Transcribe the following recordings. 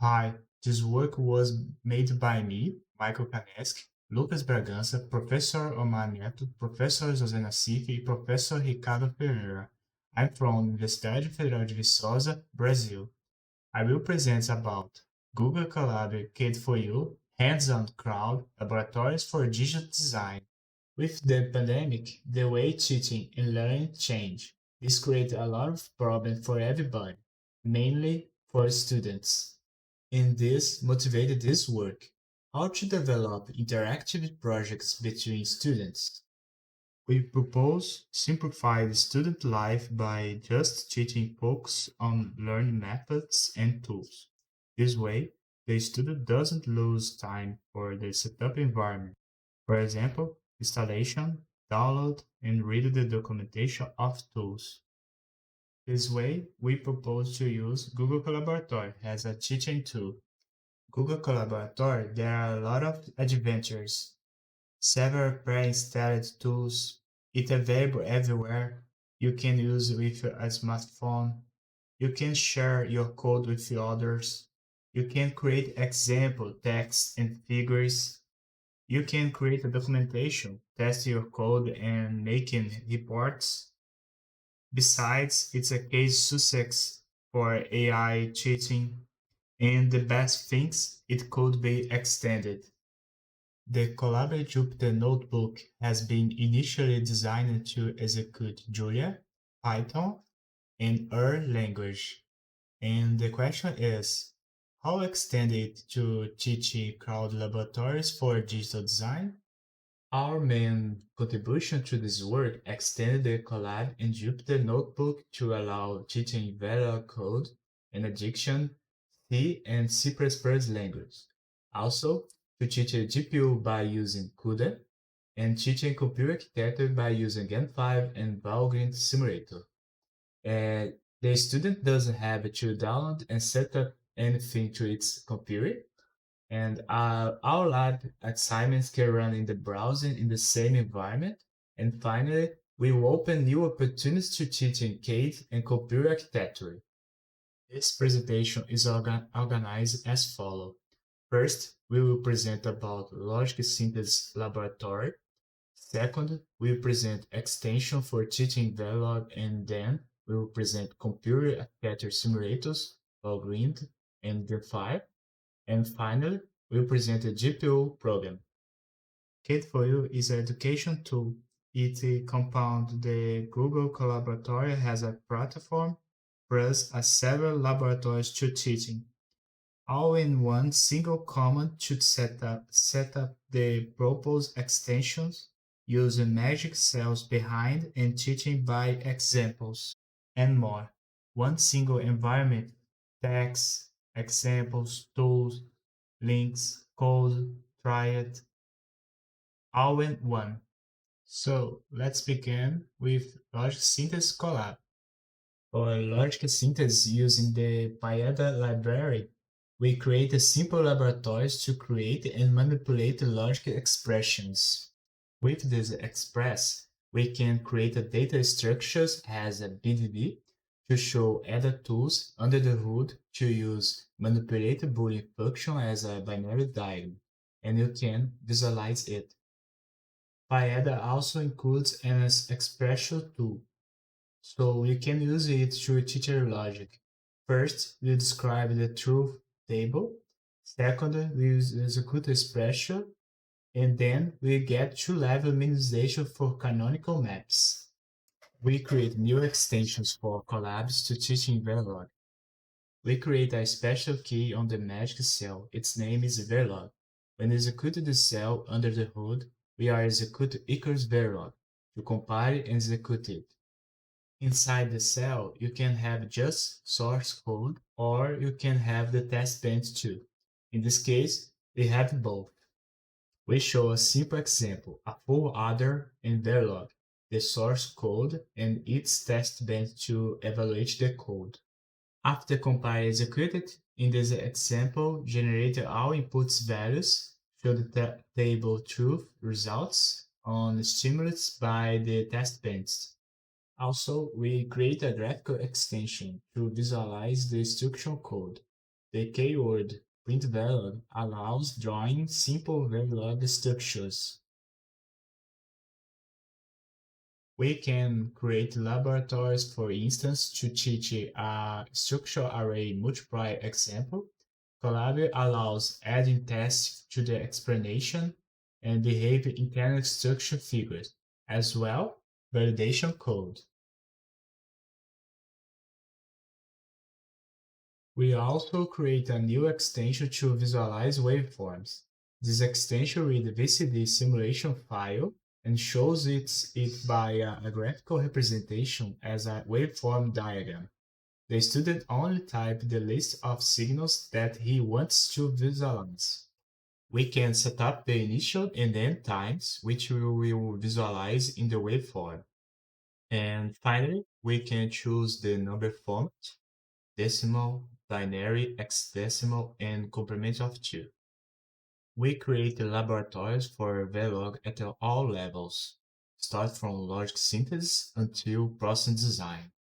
Hi, this work was made by me, Michael Canesche, Lucas Bragança, Professor Omar Neto, Professor José Nacif, and Professor Ricardo Ferreira. I'm from Universidade Federal de Viçosa, Brazil. I will present about Google Colab CAD4U, hands-on crowd, laboratories for digital design. With the pandemic, the way teaching and learning changed. This created a lot of problems for everybody, mainly for students. And this motivated this work, how to develop interactive projects between students. We propose simplify the student life by just teaching focus on learning methods and tools. This way, the student doesn't lose time for the setup environment. For example, installation, download, and read the documentation of tools. This way, we propose to use Google Collaboratory as a teaching tool. Google Collaboratory, there are a lot of adventures, several pre-installed tools. It's available everywhere. You can use it with a smartphone. You can share your code with others. You can create example text and figures. You can create a documentation, test your code, and making reports. Besides, it's a case success for AI cheating, and the best things, it could be extended. The Colab Jupyter Notebook has been initially designed to execute Julia, Python, and R language. And the question is, how extend it to teaching crowd laboratories for digital design? Our main contribution to this work extended the Colab and Jupyter Notebook to allow teaching Vilela code and addiction C and C++ language. Also, to teach a GPU by using CUDA, and teaching computer architecture by using Gen5 and Valgrind Simulator. The student doesn't have to download and set up anything to its computer, and our lab assignments can run in the browser in the same environment. And finally, we will open new opportunities to teach in CAD and computer architecture. This presentation is organized as follows. First, we will present about Logic Synthesis Laboratory. Second, we will present extension for teaching Backlog, and then we will present computer architecture simulators, Valgrind, and Gen5. And finally, we will present a GPU program. CAD4U is an education tool. It compounds the Google Collaboratory has a platform plus a several laboratories to teaching, all in one single command to set up the proposed extensions, using magic cells behind and teaching by examples, and more. One single environment, text, examples, tools, links, code, try it, all in one. So let's begin with Logic Synthesis Colab. For logic synthesis using the Paeda library, we create simple laboratories to create and manipulate logic expressions. With this express, we can create data structures as a BDD to show other tools under the hood to use manipulate Boolean function as a binary diagram, and you can visualize it. Paeda also includes an expression tool, so you can use it to teach your logic. First, we describe the truth table. Second, we execute expression. And then we get two-level minimization for canonical maps. We create new extensions for collabs to teach in Verilog. We create a special key on the magic cell. Its name is Verilog. When executing the cell under the hood, we are execute equals Verilog to compile and execute it. Inside the cell, you can have just source code, or you can have the test bench too. In this case, we have both. We show a simple example, a full adder in Verilog, the source code and its test bench to evaluate the code. After compile executed, in this example, generate all inputs values, show the table truth results on stimulus by the test bench. Also, we create a graphical extension to visualize the instruction code. The keyword print Verilog allows drawing simple Verilog structures. We can create laboratories, for instance, to teach a structural array multiply example. Colab allows adding tests to the explanation and behave internal structure figures, as well validation code. We also create a new extension to visualize waveforms. This extension reads the VCD simulation file and shows it by a graphical representation as a waveform diagram. The student only types the list of signals that he wants to visualize. We can set up the initial and end times, which we will visualize in the waveform. And finally, we can choose the number format, decimal, binary, hexadecimal, and complement of 2. We create laboratories for Verilog at all levels, start from logic synthesis until process design.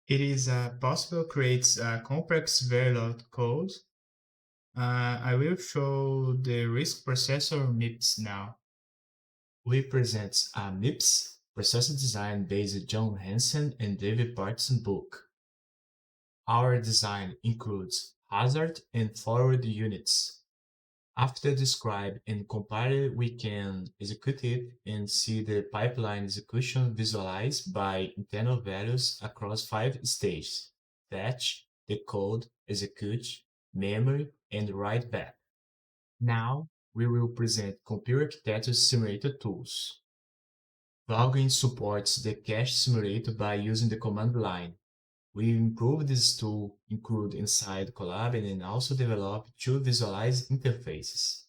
It is possible to create complex Verilog code. I will show the RISC processor MIPS now. We present a MIPS processor design based on John Hansen and David Partson book. Our design includes hazard and forward units. After describe and compile, we can execute it and see the pipeline execution visualized by internal values across 5 stages: fetch, decode, execute, memory, and write back. Now, we will present computer architecture simulator tools. Bragan supports the cache simulator by using the command line. We improved this tool include inside Colab and also developed two visualize interfaces.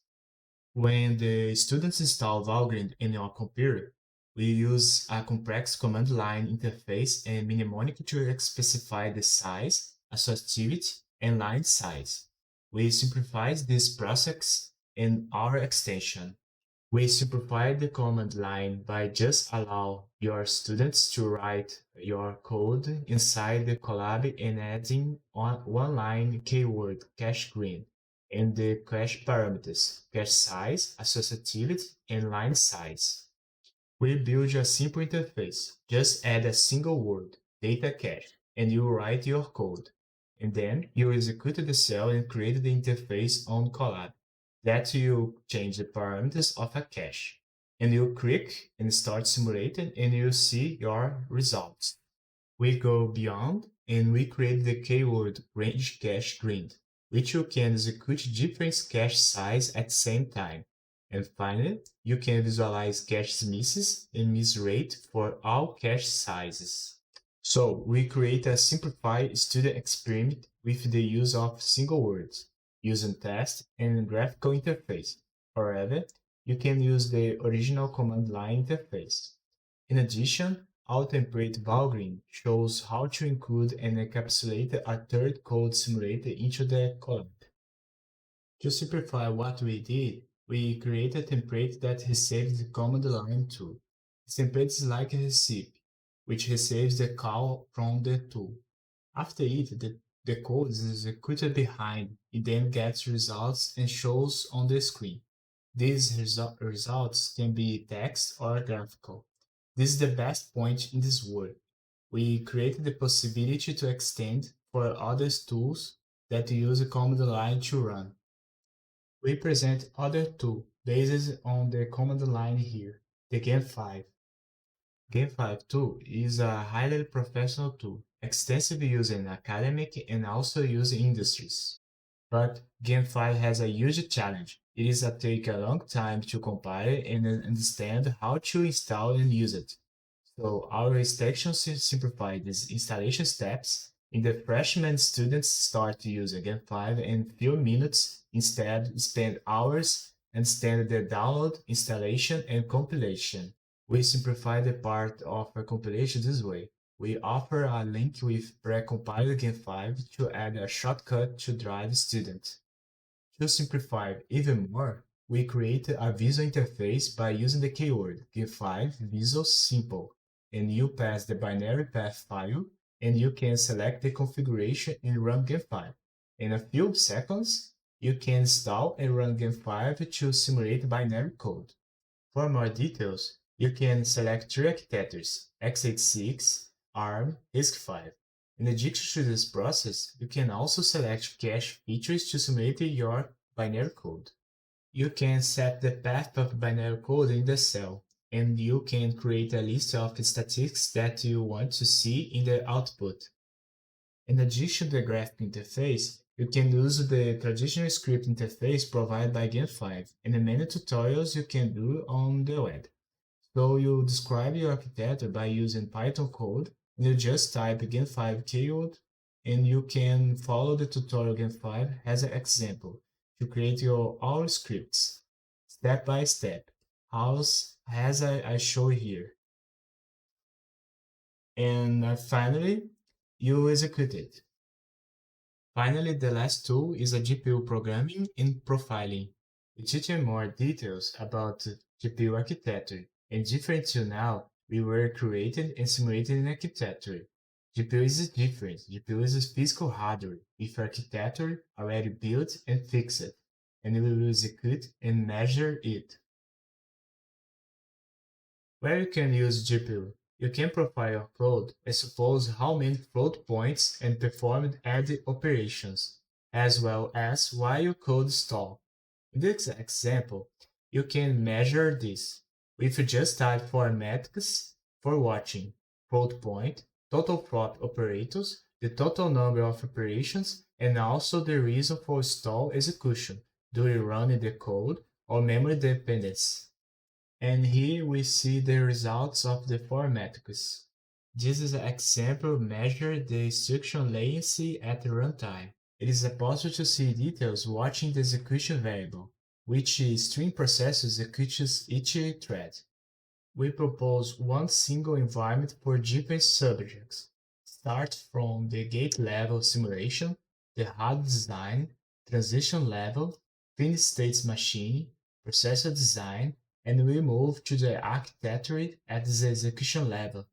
When the students install Valgrind in your computer, we use a complex command line interface and mnemonic to specify the size, associativity, and line size. We simplify this process in our extension. We simplify the command line by just allow your students to write your code inside the Colab and adding one line keyword cache green and the cache parameters, cache size, associativity, and line size. We build a simple interface. Just add a single word, data cache, and you write your code. And then you execute the cell and create the interface on Colab. That you change the parameters of a cache. And you click and start simulating and you see your results. We go beyond and we create the keyword range cache grid, which you can execute different cache size at the same time. And finally, you can visualize cache misses and miss rate for all cache sizes. So we create a simplified student experiment with the use of single words, using test and graphical interface. However, you can use the original command line interface. In addition, our template Valgrind shows how to include and encapsulate a third code simulator into the Colab. To simplify what we did, we created a template that receives the command line tool. This template is like a recipe, which receives the call from the tool. After it, the code is executed behind. It then gets results and shows on the screen. These results can be text or graphical. This is the best point in this world. We created the possibility to extend for other tools that use a command line to run. We present other tool based on the command line here, the Game5. Game5 tool is a highly professional tool, extensively used in academic and also used in industries. But Game5 has a huge challenge. It is a take a long time to compile and understand how to install and use it. So our extension simplifies these installation steps, and the freshman students start to use Game5 in few minutes, instead spend hours and understand the download, installation, and compilation. We simplify the part of a compilation this way. We offer a link with pre-compiled Game5 to add a shortcut to drive student. To simplify even more, we create a visual interface by using the keyword Game5 Visual Simple, and you pass the binary path file, and you can select the configuration and run Game5. In a few seconds, you can install and run Game5 to simulate binary code. For more details, you can select three architectures, x86, ARM, RISC-V. In addition to this process, you can also select cache features to simulate your binary code. You can set the path of binary code in the cell, and you can create a list of statistics that you want to see in the output. In addition to the graphic interface, you can use the traditional script interface provided by Game5 and the many tutorials you can do on the web. So you describe your architecture by using Python code, and you just type Game5 keyword, and you can follow the tutorial Game5 as an example to create your all scripts step by step, as I show here. And finally, you execute it. Finally, the last tool is a GPU programming and profiling. We teach you more details about GPU architecture, and different to now, we were created and simulated in architecture. GPU is different. GPU is physical hardware with architecture already built and fixed, and we will execute and measure it. Where you can use GPU, you can profile your code and suppose how many float points and perform add operations, as well as why your code stall. In this example, you can measure this with just type for metrics for watching, float point, total float operators, the total number of operations, and also the reason for stall execution during running the code or memory dependency. And here we see the results of the four metrics. This is an example measure the instruction latency at runtime. It is possible to see details watching the execution variable, which stream processor executes each thread. We propose one single environment for different subjects. Start from the gate level simulation, the HUD design, transition level, finished states machine, processor design, and we move to the architecture at the execution level.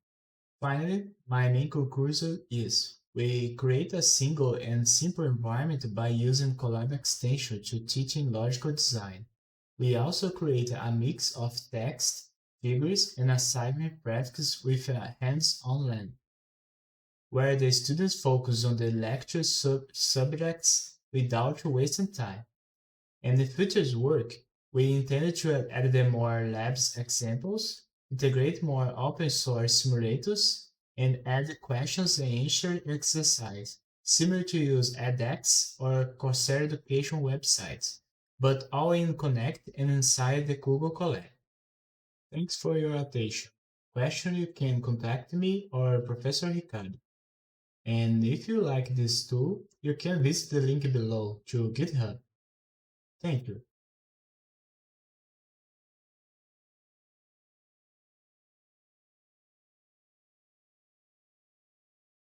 Finally, my main conclusion is we create a single and simple environment by using Colab extension to teaching logical design. We also create a mix of text, figures, and assignment practice with a hands-on learning, where the students focus on the lecture subjects without wasting time. And the future's work, we intended to add more labs examples, integrate more open source simulators, and add questions and answer exercise, similar to use edX or Coursera education websites, but all in Connect and inside the Google Colab. Thanks for your attention. Question, you can contact me or Professor Ricardo. And if you like this tool, you can visit the link below to GitHub. Thank you.